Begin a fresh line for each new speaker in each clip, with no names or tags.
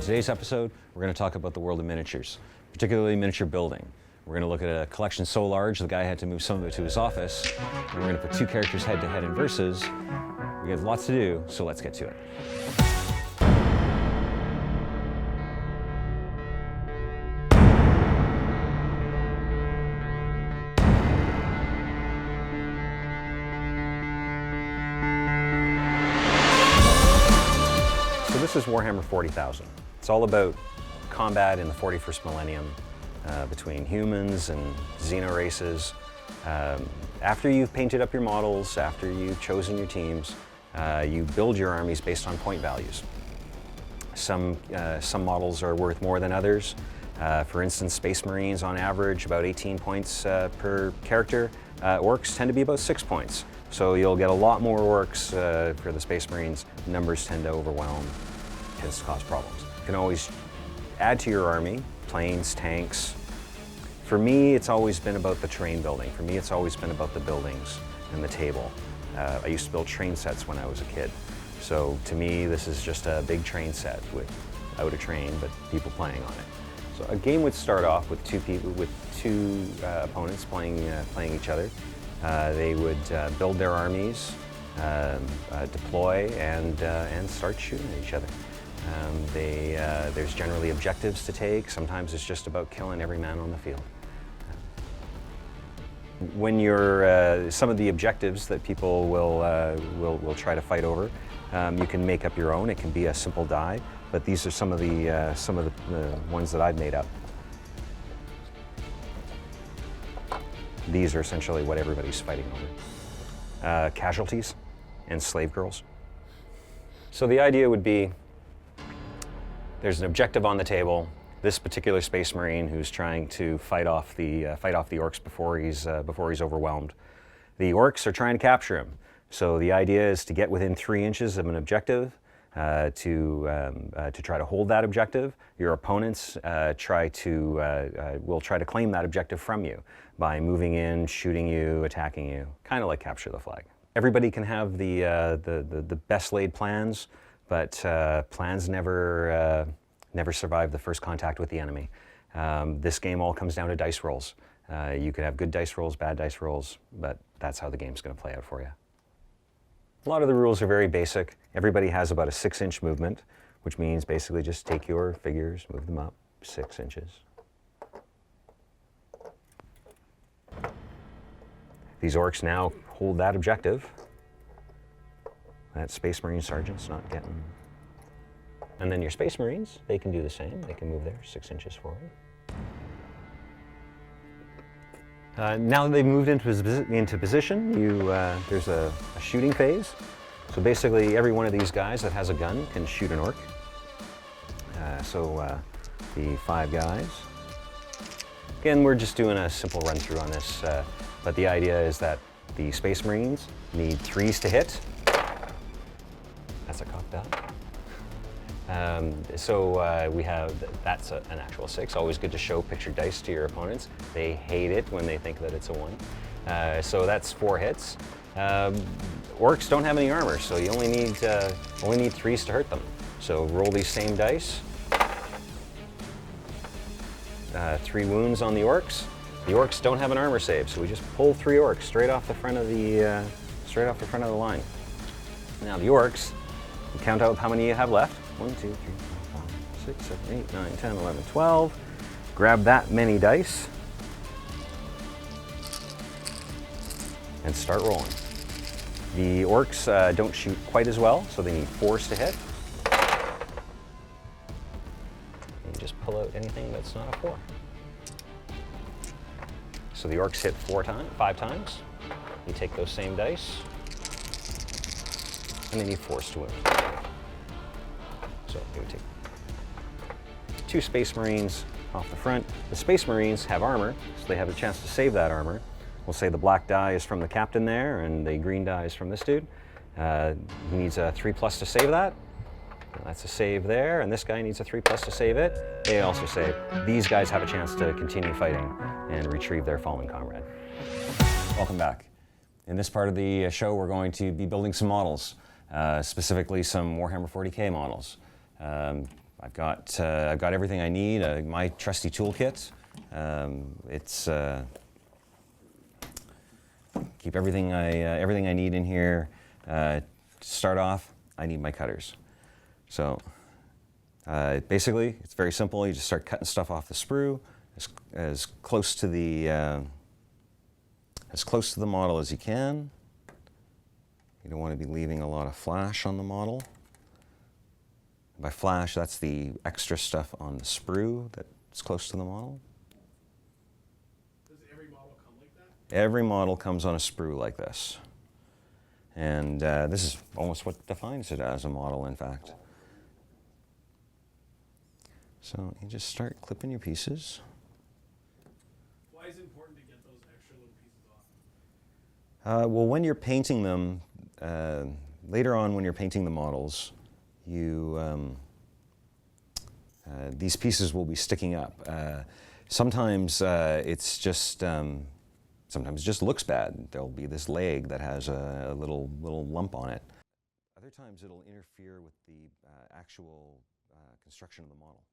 today's episode, we're going to talk about the world of miniatures, particularly miniature building. We're going to look at a collection so large the guy had to move some of it to his office, and we're going to put two characters head-to-head in verses. We have lots to do, so let's get to it. So this is Warhammer 40,000. It's all about combat in the 41st millennium between humans and xeno races. After you've painted up your models, after you've chosen your teams, you build your armies based on point values. Some models are worth more than others. For instance, Space Marines on average about 18 points per character. Orcs tend to be about 6 points. So you'll get a lot more orcs for the Space Marines. Numbers tend to overwhelm, tends to cause problems. You can always add to your army, planes, tanks. For me, it's always been about the terrain building. For me, it's always been about the buildings and the table. I used to build train sets when I was a kid. So to me, this is just a big train set without a train, but people playing on it. So a game would start off with two opponents playing each other. They would build their armies, deploy, and start shooting at each other. There's generally objectives to take. Sometimes it's just about killing every man on the field. When you're some of the objectives that people will try to fight over, you can make up your own. It can be a simple die, but these are some of the ones that I've made up. These are essentially what everybody's fighting over. Casualties and slave girls. So the idea would be, there's an objective on the table. This particular Space Marine who's trying to fight off the orcs before he's overwhelmed. The orcs are trying to capture him. So the idea is to get within 3 inches of an objective, to try to hold that objective. Your opponents will try to claim that objective from you by moving in, shooting you, attacking you, kind of like capture the flag. Everybody can have the best laid plans, but plans never survive the first contact with the enemy. This game all comes down to dice rolls. You could have good dice rolls, bad dice rolls, but that's how the game's going to play out for you. A lot of the rules are very basic. Everybody has about a 6-inch movement, which means basically just take your figures, move them up 6 inches. These orcs now hold that objective. That Space Marine sergeant's not getting... And then your Space Marines, they can do the same. They can move there 6 inches forward. Now that they've moved into position, there's a shooting phase. So basically, every one of these guys that has a gun can shoot an orc. The 5 guys. Again, we're just doing a simple run through on this, but the idea is that the Space Marines need 3s to hit. That's a cocked up. We have, that's an actual 6. Always good to show pictured dice to your opponents. They hate it when they think that it's a 1. So that's 4 hits. Orcs don't have any armor, so you only need 3s to hurt them. So roll these same dice. 3 wounds on the orcs. The orcs don't have an armor save, so we just pull 3 orcs straight off the front of the line. Now the orcs, you count out how many you have left. 1, 2, 3, 4, 5, 6, 7, 8, 9, 10, 11, 12. Grab that many dice and start rolling. The orcs don't shoot quite as well, so they need 4s to hit. And you just pull out anything that's not a 4. So the orcs hit 5 times. You take those same dice, and they need 4s to win. So you would take 2 Space Marines off the front. The Space Marines have armor, so they have a chance to save that armor. We'll say the black die is from the captain there, and the green die is from this dude. He needs a 3+ to save that. That's a save there, and this guy needs a 3+ to save it. They also save. These guys have a chance to continue fighting and retrieve their fallen comrade. Welcome back. In this part of the show, we're going to be building some models, specifically some Warhammer 40K models. I've got everything I need. My trusty toolkit. It's keep everything I need in here. To start off, I need my cutters. So basically, it's very simple. You just start cutting stuff off the sprue as close to the model as you can. You don't want to be leaving a lot of flash on the model. By flash, that's the extra stuff on the sprue that's close to the model.
Does every model come like that?
Every model comes on a sprue like this. And this is almost what defines it as a model, in fact. So you just start clipping your pieces.
Why is it important to get those extra little pieces off?
Well, when you're painting them, later on when you're painting the models, these pieces will be sticking up. Sometimes it's just sometimes it just looks bad. There'll be this leg that has a little lump on it. Other times it'll interfere with the actual construction of the model.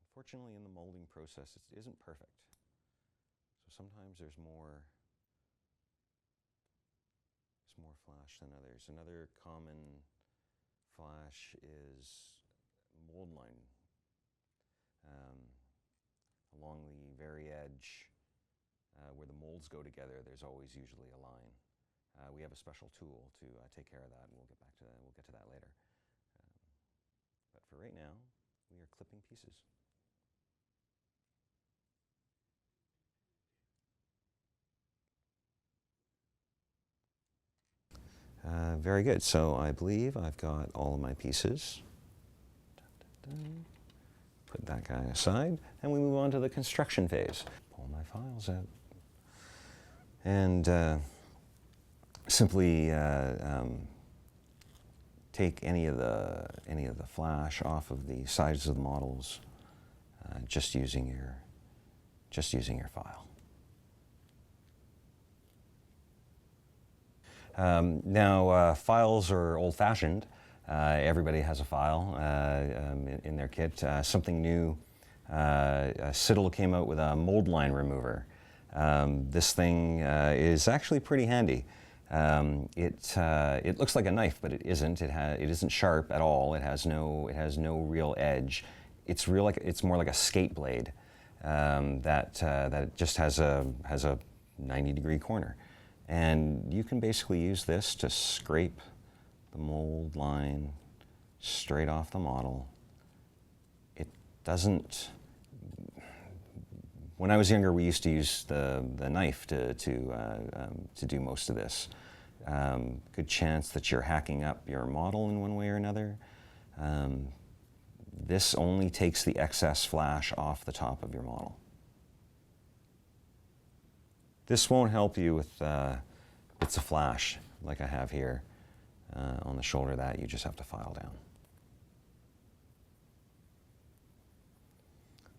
Unfortunately, in the molding process, it isn't perfect. So sometimes there's more flash than others. Another common flash is mold line. Along the very edge where the molds go together, there's always usually a line. We have a special tool to take care of that, and we'll get to that later. But for right now, we are clipping pieces. Very good. So I believe I've got all of my pieces. Put that guy aside, and we move on to the construction phase. Pull my files out, and simply take any of the flash off of the sides of the models, just using your file. Now, files are old-fashioned. Everybody has a file in their kit. Something new, Citadel came out with a mold line remover. This thing is actually pretty handy. It looks like a knife, but it isn't. It isn't sharp at all. It has no real edge. It's more like a skate blade that just has a 90-degree corner. And you can basically use this to scrape the mold line straight off the model. It doesn't. When I was younger, we used to use the knife to do most of this. Good chance that you're hacking up your model in one way or another. This only takes the excess flash off the top of your model. This won't help you with bits of flash like I have here on the shoulder. That you just have to file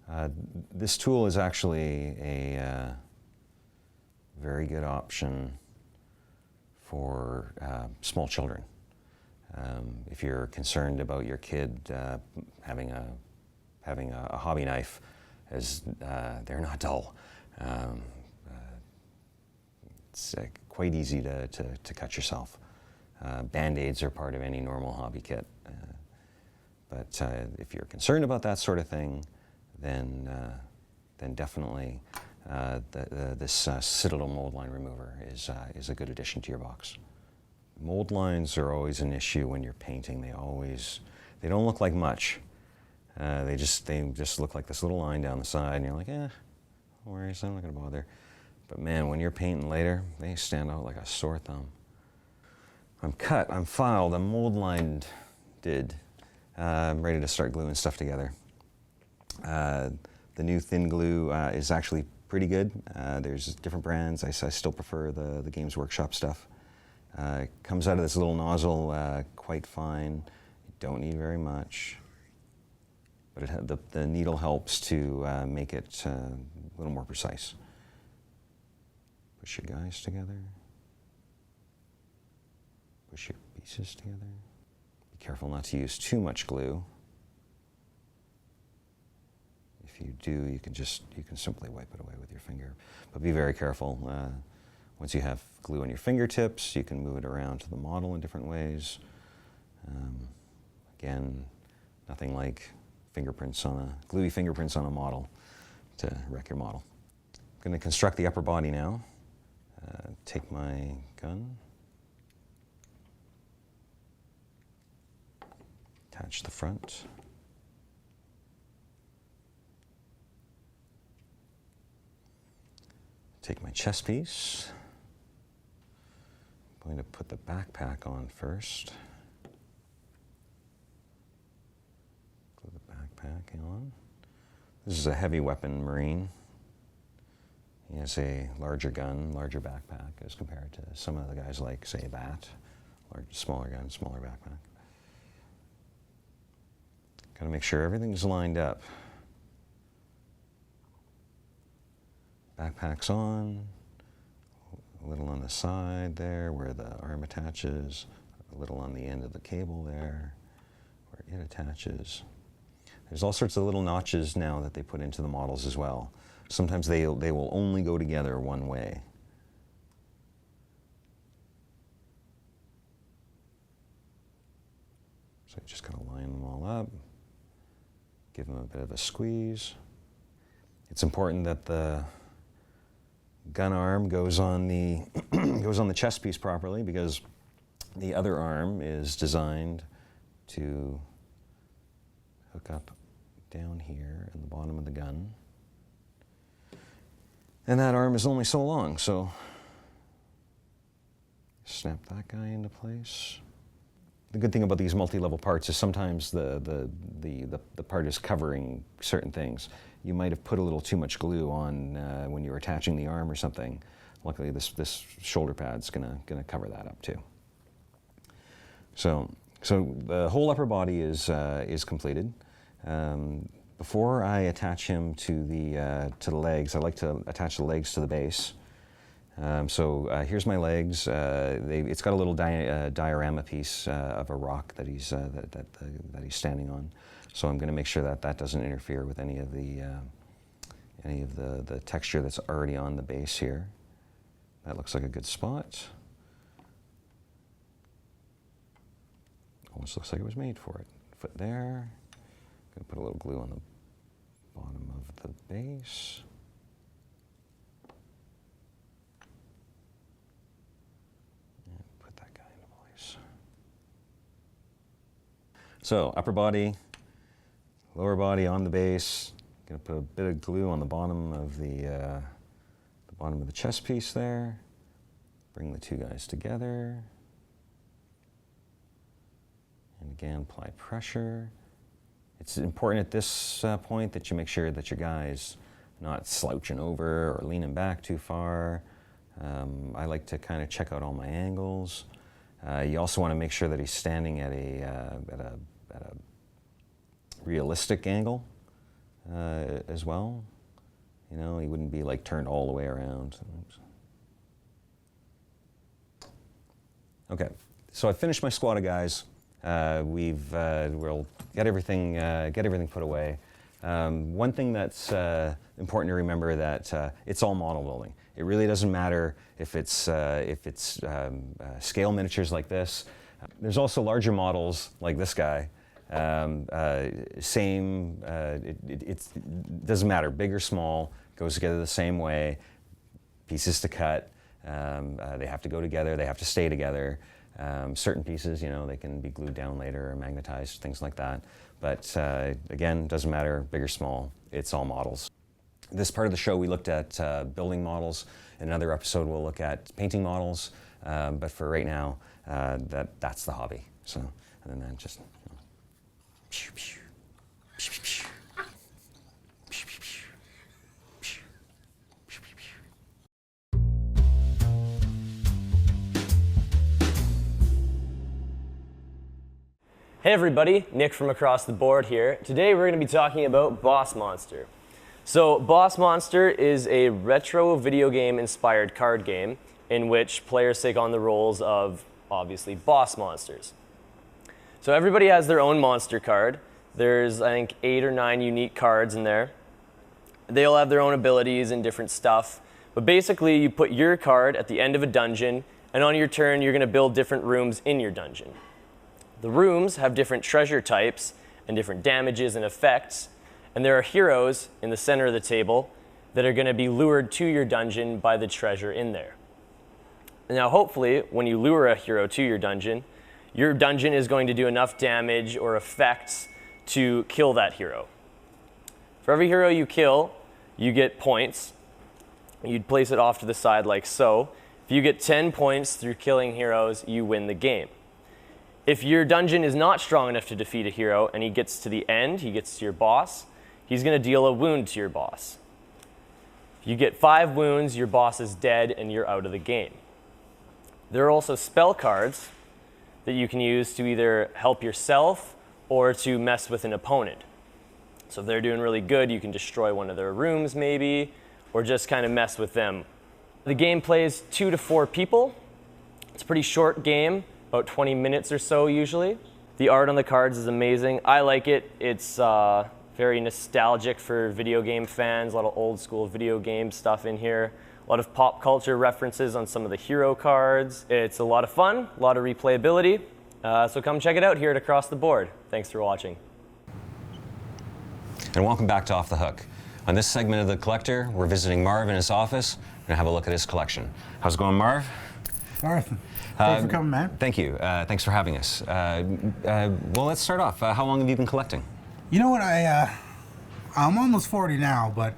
down. This tool is actually a very good option for small children. If you're concerned about your kid having a hobby knife, as they're not dull. It's quite easy to cut yourself. Band-aids are part of any normal hobby kit. But if you're concerned about that sort of thing, then definitely this Citadel mold line remover is a good addition to your box. Mold lines are always an issue when you're painting. They don't look like much. They just look like this little line down the side, and you're like, no worries, I'm not going to bother. But man, when you're painting later, they stand out like a sore thumb. I'm cut, I'm filed, I'm mold lined, I'm ready to start gluing stuff together. The new thin glue is actually pretty good. There's different brands. I still prefer the Games Workshop stuff. It comes out of this little nozzle, quite fine. You don't need very much. But the needle helps to make it a little more precise. Push your guys together. Push your pieces together. Be careful not to use too much glue. If you do, you can simply wipe it away with your finger. But be very careful. Once you have glue on your fingertips, you can move it around to the model in different ways. Again, nothing like gluey fingerprints on a model to wreck your model. I'm going to construct the upper body now. Take my gun, attach the front. Take my chest piece. I'm going to put the backpack on first. Glue the backpack on. This is a heavy weapon Marine. He has a larger gun, larger backpack as compared to some of the guys like, say, a BAT. Smaller gun, smaller backpack. Got to make sure everything's lined up. Backpack's on, a little on the side there where the arm attaches, a little on the end of the cable there where it attaches. There's all sorts of little notches now that they put into the models as well. Sometimes they will only go together one way. So you just kind of line them all up, give them a bit of a squeeze. It's important that the gun arm goes on the goes on the chest piece properly, because the other arm is designed to hook up down here in the bottom of the gun. And that arm is only so long, so snap that guy into place. The good thing about these multi-level parts is sometimes the part is covering certain things. You might have put a little too much glue on when you were attaching the arm or something. Luckily, this shoulder pad's gonna cover that up too. So the whole upper body is completed. Before I attach him to the legs, I like to attach the legs to the base. Here's my legs. It's got a little diorama piece of a rock that he's standing on. So I'm going to make sure that that doesn't interfere with any of the texture that's already on the base here. That looks like a good spot. Almost looks like it was made for it. Foot there. I'm going to put a little glue on the bottom of the base. And put that guy into place. So upper body, lower body on the base. Going to put a bit of glue on the bottom of the chest piece there. Bring the two guys together. And again, apply pressure. It's important at this point that you make sure that your guy's not slouching over or leaning back too far. I like to kind of check out all my angles. You also want to make sure that he's standing at a realistic angle as well. You know, he wouldn't be like turned all the way around. Okay, so I finished my squad of guys. We'll get everything put away. One thing that's important to remember that it's all model building. It really doesn't matter if it's scale miniatures like this. There's also larger models like this guy. It doesn't matter, big or small, goes together the same way. Pieces to cut. They have to go together. They have to stay together. Certain pieces, you know, they can be glued down later or magnetized, things like that. But again, doesn't matter, big or small, it's all models. This part of the show, we looked at building models. In another episode, we'll look at painting models. But for right now, that's the hobby. So, and then just, you know, pew, pew, pew, pew, pew.
Hey everybody, Nick from across the board here. Today we're going to be talking about Boss Monster. So Boss Monster is a retro video game inspired card game in which players take on the roles of obviously boss monsters. So everybody has their own monster card. There's, I think, 8 or 9 unique cards in there. They all have their own abilities and different stuff. But basically, you put your card at the end of a dungeon, and on your turn, you're going to build different rooms in your dungeon. The rooms have different treasure types and different damages and effects, and there are heroes in the center of the table that are going to be lured to your dungeon by the treasure in there. Now, hopefully, when you lure a hero to your dungeon is going to do enough damage or effects to kill that hero. For every hero you kill, you get points. You'd place it off to the side like so. If you get 10 points through killing heroes, you win the game. If your dungeon is not strong enough to defeat a hero and he gets to the end, he gets to your boss, he's going to deal a wound to your boss. If you get 5 wounds, your boss is dead and you're out of the game. There are also spell cards that you can use to either help yourself or to mess with an opponent. So if they're doing really good, you can destroy one of their rooms maybe, or just kind of mess with them. The game plays 2 to 4 people. It's a pretty short game, about 20 minutes or so usually. The art on the cards is amazing. I like it. It's very nostalgic for video game fans, a lot of old school video game stuff in here. A lot of pop culture references on some of the hero cards. It's a lot of fun, a lot of replayability. So come check it out here at Across the Board. Thanks for watching.
And welcome back to Off the Hook. On this segment of The Collector, we're visiting Marv in his office. We're gonna have a look at his collection. How's it going, Marv?
Garth, thanks for coming, man.
Thank you. Thanks for having us. Well, let's start off. How long have you been collecting?
You know what, I'm almost 40 now, but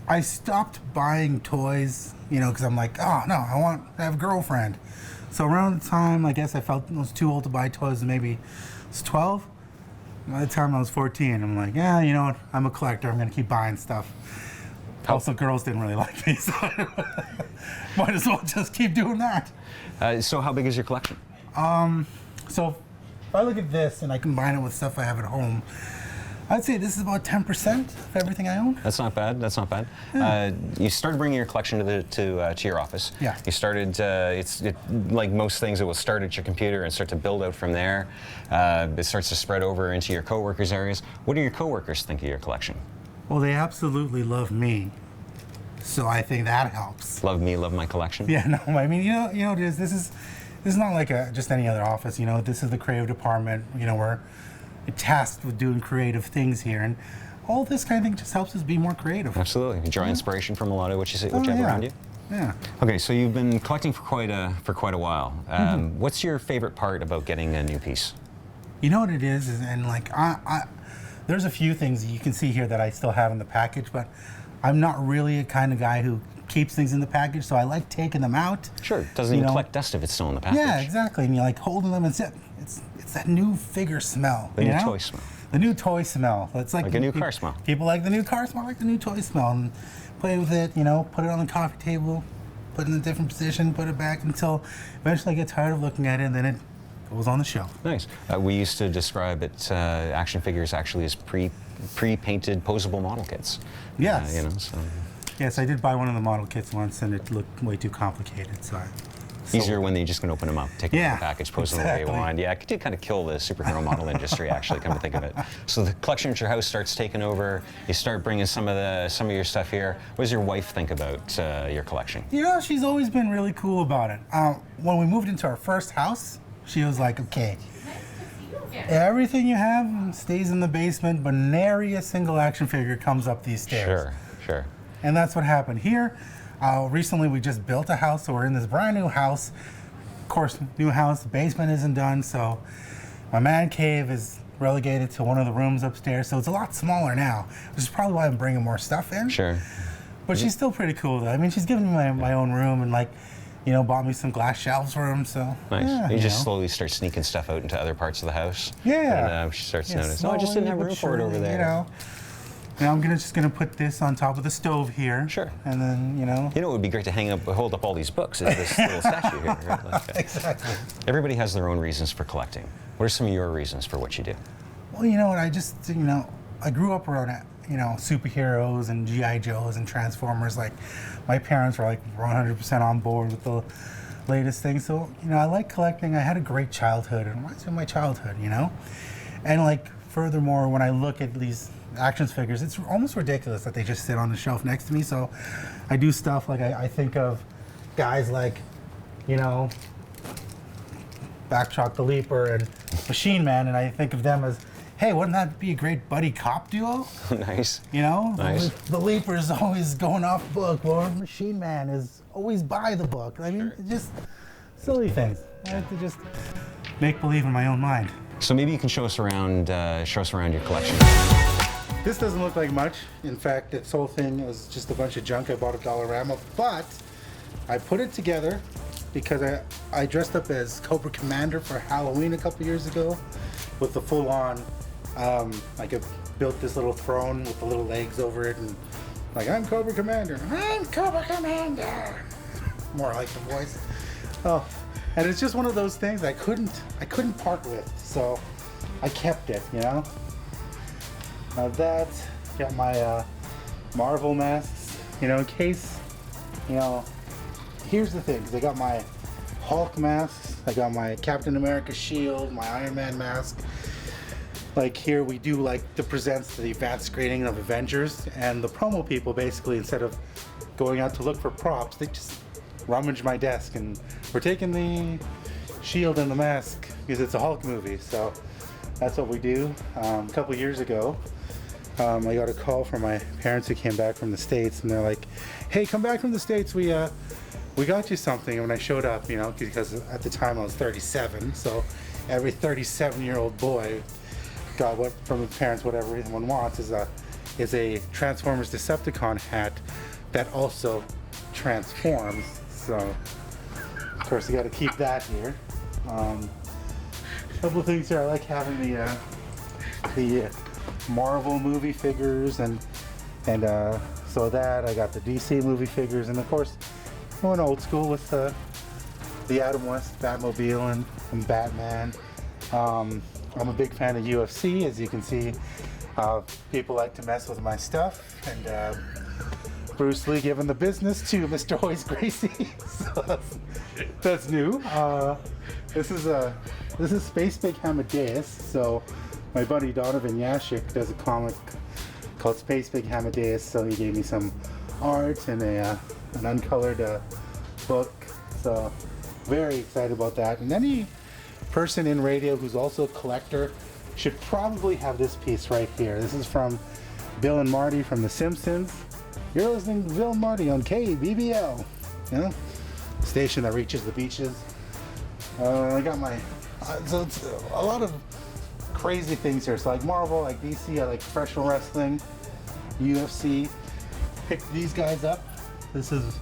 I stopped buying toys, because I'm like, oh no, I want to have a girlfriend. So around the time, I guess I felt I was too old to buy toys, maybe I was 12. By the time I was 14, I'm like, yeah, you know what, I'm a collector, I'm gonna keep buying stuff. Also, girls didn't really like me, so might as well just keep doing that.
So how big is your collection?
So if I look at this and I combine it with stuff I have at home, I'd say this is about 10% of everything I own.
That's not bad. That's not bad.
Yeah.
You started bringing your collection to your office.
Yeah.
You started. Like most things, it will start at your computer and start to build out from there. It starts to spread over into your coworkers' areas. What do your coworkers think of your collection?
Well, they absolutely love me, so I think that helps.
Love me, love my collection.
Yeah, no, I mean, it is. This is not like just any other office. This is the creative department. We're tasked with doing creative things here, and all this kind of thing just helps us be more creative.
Absolutely, you draw inspiration from a lot of what you have around you.
Yeah.
Okay, so you've been collecting for quite a while. What's your favorite part about getting a new piece?
You know what it is and like there's a few things you can see here that I still have in the package, but I'm not really a kind of guy who keeps things in the package, so I like taking them out.
Sure, it doesn't even collect dust if it's still in the package.
Yeah, exactly, and you like holding them and it's that new figure smell.
The new toy smell.
The new toy smell. It's like
a new car smell.
People like the new car smell, like the new toy smell, and play with it, put it on the coffee table, put it in a different position, put it back until eventually I get tired of looking at it, and then it goes on the shelf.
Nice. We used to describe it, action figures actually as pre-painted posable model kits.
Yes.
So.
Yes, I did buy one of the model kits once, and it looked way too complicated. So
easier when you just can open them up, take them out of the package, pose them the way you want. Yeah, it did kind of kill the superhero model industry, actually, come to think of it. So the collection at your house starts taking over. You start bringing some of your stuff here. What does your wife think about your collection?
She's always been really cool about it. When we moved into our first house, she was like, okay, everything you have stays in the basement, but nary a single action figure comes up these stairs.
Sure.
And that's what happened here. Recently, we just built a house, so we're in this brand new house. Of course, new house, the basement isn't done, so my man cave is relegated to one of the rooms upstairs, so it's a lot smaller now, which is probably why I'm bringing more stuff in.
Sure.
But she's still pretty cool, though. I mean, she's given me my own room and, bought me some glass shelves for him, so.
Nice.
Yeah,
you just slowly start sneaking stuff out into other parts of the house.
Yeah.
And she starts to notice, I just didn't have room for it over there.
Now I'm just gonna put this on top of the stove here.
Sure.
And then,
it would be great to hold up all these books as this little statue here. Right?
Exactly.
Everybody has their own reasons for collecting. What are some of your reasons for what you do?
Well, you know what, I grew up around, superheroes and G.I. Joes and Transformers. Like, my parents were 100% on board with latest thing. So, I like collecting. I had a great childhood. It reminds me of my childhood, And like, furthermore, when I look at these action figures, it's almost ridiculous that they just sit on the shelf next to me. So I do stuff like I think of guys like, Backchalk the Leaper and Machine Man, and I think of them as, hey, wouldn't that be a great buddy cop duo?
Nice.
Nice. The Leaper's always going off book, or Machine Man is always by the book. I mean, just silly things. I like to just make believe in my own mind.
So maybe you can show us around your collection.
This doesn't look like much. In fact, this whole thing is just a bunch of junk I bought at Dollarama, but I put it together because I dressed up as Cobra Commander for Halloween a couple years ago with the full-on, like I built this little throne with the little legs over it, and like, I'm Cobra Commander, I'm Cobra Commander. More like the voice. Oh, and it's just one of those things I couldn't part with, so I kept it, Now that, got my Marvel masks, in case, here's the thing, because I got my Hulk masks, I got my Captain America shield, my Iron Man mask. Like here we do like the presents the advanced screening of Avengers, and the promo people basically, instead of going out to look for props, they just rummage my desk and we're taking the shield and the mask because it's a Hulk movie. So that's what we do. A couple years ago, I got a call from my parents who came back from the States, and they're like, hey, come back from the States, we got you something. And when I showed up, because at the time I was 37, so every 37-year-old boy got what from his parents, what everyone wants is a Transformers Decepticon hat that also transforms. So of course you got to keep that here. A couple of things here. I like having the Marvel movie figures, and so that I got the DC movie figures, and of course I went old school with the Adam West Batmobile and Batman. I'm a big fan of UFC, as you can see. People like to mess with my stuff, and Bruce Lee giving the business to Mr. Hoist Gracie. So that's new. This is Space Big Amadeus. So my buddy Donovan Yashik does a comic called Space Big Amadeus. So he gave me some art and an uncolored book. So very excited about that. And any person in radio who's also a collector should probably have this piece right here. This is from Bill and Marty from The Simpsons. You're listening to Bill and Marty on KBBL, station that reaches the beaches. I got my, so it's a lot of crazy things here. So like Marvel, like DC, I like professional wrestling, UFC. Picked these guys up. This is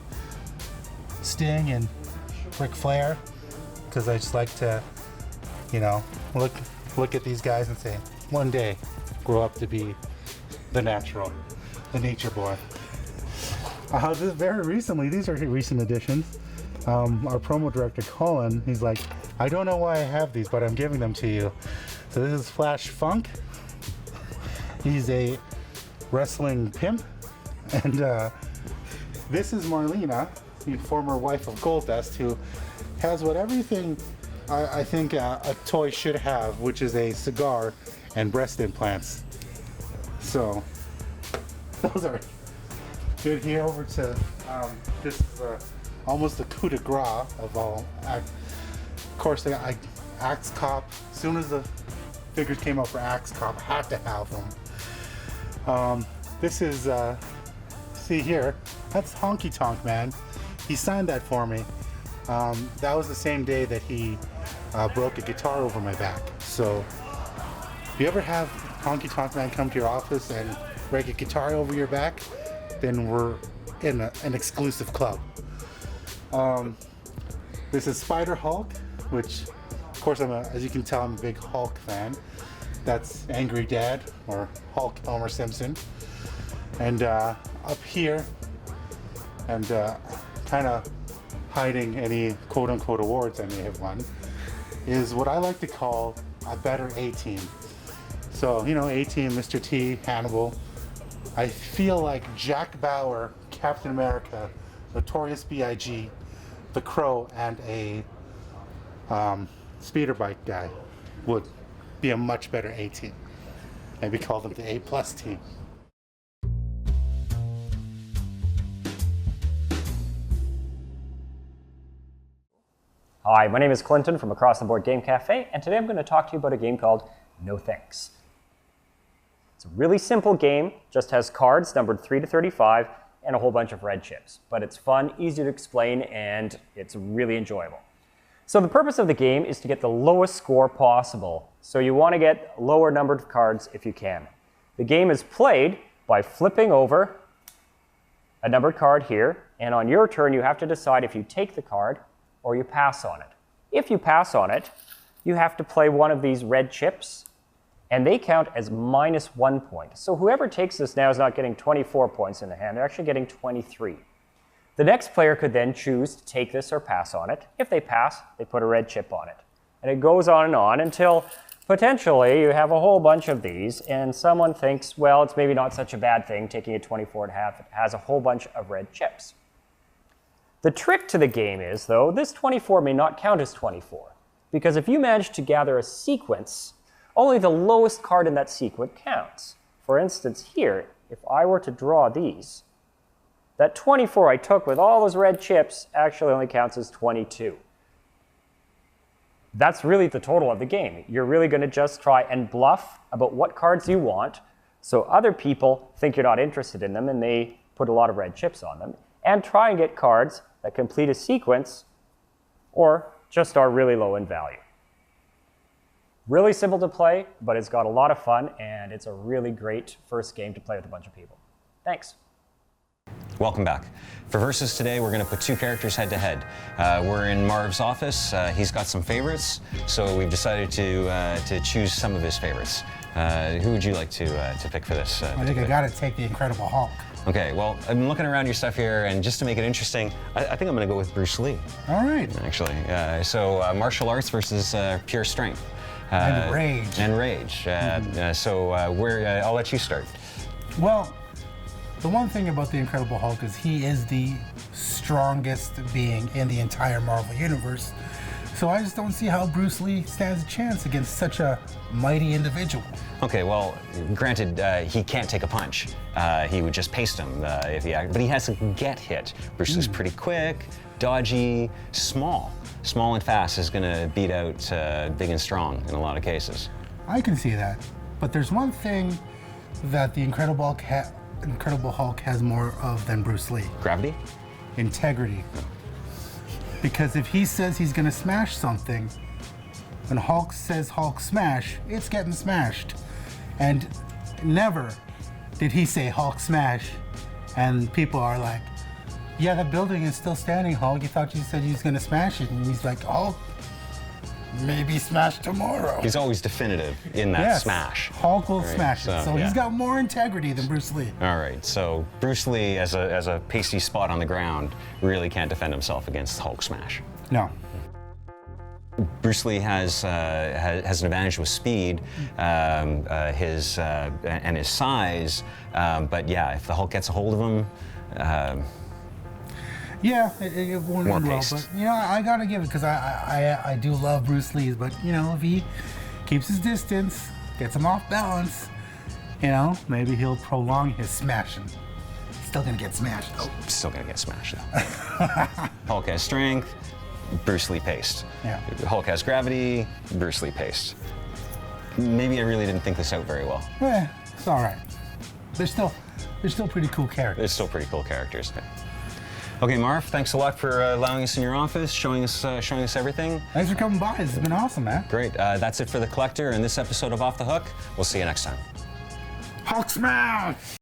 Sting and Ric Flair, because I just like to, look at these guys and say, one day, grow up to be the nature boy. This very recently, these are recent additions. Our promo director, Colin, he's like, I don't know why I have these, but I'm giving them to you. So this is Flash Funk. He's a wrestling pimp. And this is Marlena, the former wife of Goldust, who has what everything I think a toy should have, which is a cigar and breast implants. So those are good. Here over to this is almost the coup de grace of all. Of course, I Axe Cop. As soon as the figures came out for Axe Cop, I had to have them. This is see here. That's Honky Tonk Man. He signed that for me. That was the same day that he broke a guitar over my back. So if you ever have Honky Tonk Man come to your office and break a guitar over your back, then we're in an exclusive club. This is Spider Hulk, which of course as you can tell, I'm a big Hulk fan. That's Angry Dad, or Hulk Homer Simpson. And up here, and kind of hiding any quote-unquote awards I may have won, is what I like to call a better A-Team. So, A-Team, Mr. T, Hannibal. I feel like Jack Bauer, Captain America, Notorious B.I.G., the Crow and a speeder bike guy would be a much better A team. Maybe call them the A+ team.
Hi, my name is Clinton from Across the Board Game Cafe, and today I'm going to talk to you about a game called No Thanks. It's a really simple game, just has cards numbered 3 to 35 and a whole bunch of red chips. But it's fun, easy to explain, and it's really enjoyable. So the purpose of the game is to get the lowest score possible. So you want to get lower numbered cards if you can. The game is played by flipping over a numbered card here, and on your turn you have to decide if you take the card or you pass on it. If you pass on it, you have to play one of these red chips, and they count as -1 point. So whoever takes this now is not getting 24 points in the hand, they're actually getting 23. The next player could then choose to take this or pass on it. If they pass, they put a red chip on it. And it goes on and on until potentially you have a whole bunch of these, and someone thinks, well, it's maybe not such a bad thing taking a 24 and a half. It has a whole bunch of red chips. The trick to the game is, though, this 24 may not count as 24, because if you manage to gather a sequence, only the lowest card in that sequence counts. For instance, here, if I were to draw these, that 24 I took with all those red chips actually only counts as 22. That's really the total of the game. You're really going to just try and bluff about what cards you want, so other people think you're not interested in them and they put a lot of red chips on them, and try and get cards that complete a sequence or just are really low in value. Really simple to play, but it's got a lot of fun, and it's a really great first game to play with a bunch of people. Thanks.
Welcome back. For Versus today, we're going to put two characters head to head. We're in Marv's office. He's got some favorites, so we've decided to choose some of his favorites. Who would you like to pick for this?
I think I got to take the Incredible Hulk.
Okay, well, I'm looking around your stuff here, and just to make it interesting, I think I'm going to go with Bruce Lee.
All right.
Actually, so martial arts versus pure strength.
And rage.
And rage. I'll let you start.
Well, the one thing about the Incredible Hulk is he is the strongest being in the entire Marvel Universe. So I just don't see how Bruce Lee stands a chance against such a mighty individual.
Okay, well, granted, he can't take a punch. He would just paste him if he but he has to get hit. Bruce Lee's pretty quick, dodgy, small. Small and fast is going to beat out big and strong in a lot of cases.
I can see that. But there's one thing that the Incredible Hulk has more of than Bruce Lee.
Gravity?
Integrity. Because if he says he's going to smash something, when Hulk says Hulk smash, it's getting smashed. And never did he say Hulk smash, and people are like, yeah, the building is still standing, Hulk. You thought you said you was going to smash it. And he's like, Hulk, maybe smash tomorrow.
He's always definitive in that smash.
Hulk will smash it. So
yeah.
He's got more integrity than Bruce Lee.
All right, so Bruce Lee, as a pasty spot on the ground, really can't defend himself against Hulk smash.
No.
Bruce Lee has an advantage with speed, and his size, but yeah, if the Hulk gets a hold of him,
yeah, it won't end well, but you know, I gotta give it because I do love Bruce Lee, but you know, if he keeps his distance, gets him off balance, you know, maybe he'll prolong his smashing. Still gonna get smashed though.
Still gonna get smashed though. Hulk has strength, Bruce Lee paced.
Yeah.
Hulk has gravity, Bruce Lee paced. Maybe I really didn't think this out very well.
Yeah, it's all right. They're still pretty cool characters.
They're still pretty cool characters. Okay, Marv, thanks a lot for allowing us in your office, showing us everything.
Thanks for coming by. This has been awesome, man.
Great. That's it for The Collector and this episode of Off the Hook. We'll see you next time.
Hulk smash!